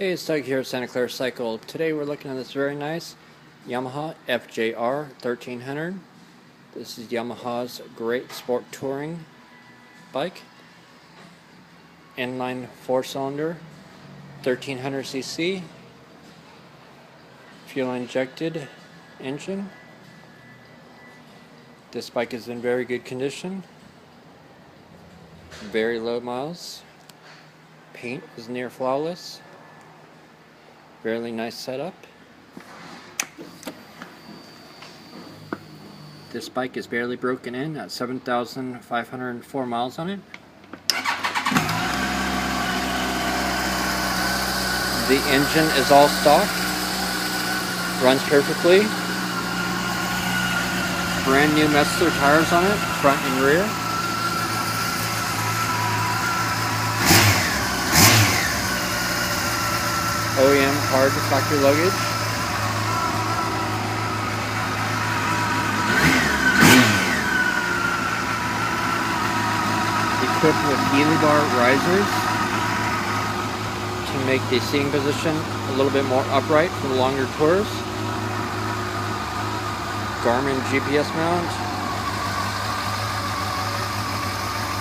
Hey, it's Doug here at Santa Clara Cycle. Today we're looking at this very nice Yamaha FJR1300. This is Yamaha's great sport touring bike. Inline 4-cylinder, 1300cc, fuel injected engine. This bike is in very good condition. Very low miles. Paint is near flawless. Really nice setup. This bike is barely broken in at 7,504 miles on it. The engine is all stock. Runs perfectly. Brand new Metzeler tires on it, front and rear. OEM hard factory luggage. Equipped with Helibar risers to make the seating position a little bit more upright for the longer tours. Garmin GPS mount.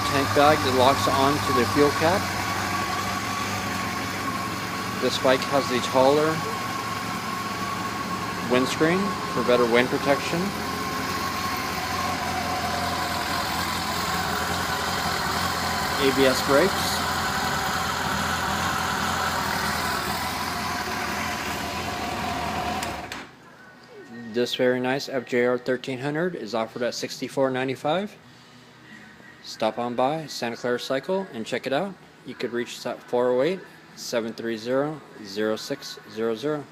Tank bag that locks onto the fuel cap. This bike has the taller windscreen for better wind protection. ABS brakes. This very nice FJR 1300 is offered at $64.95. Stop on by Santa Clara Cycle and check it out. You could reach us at 408-730-0600.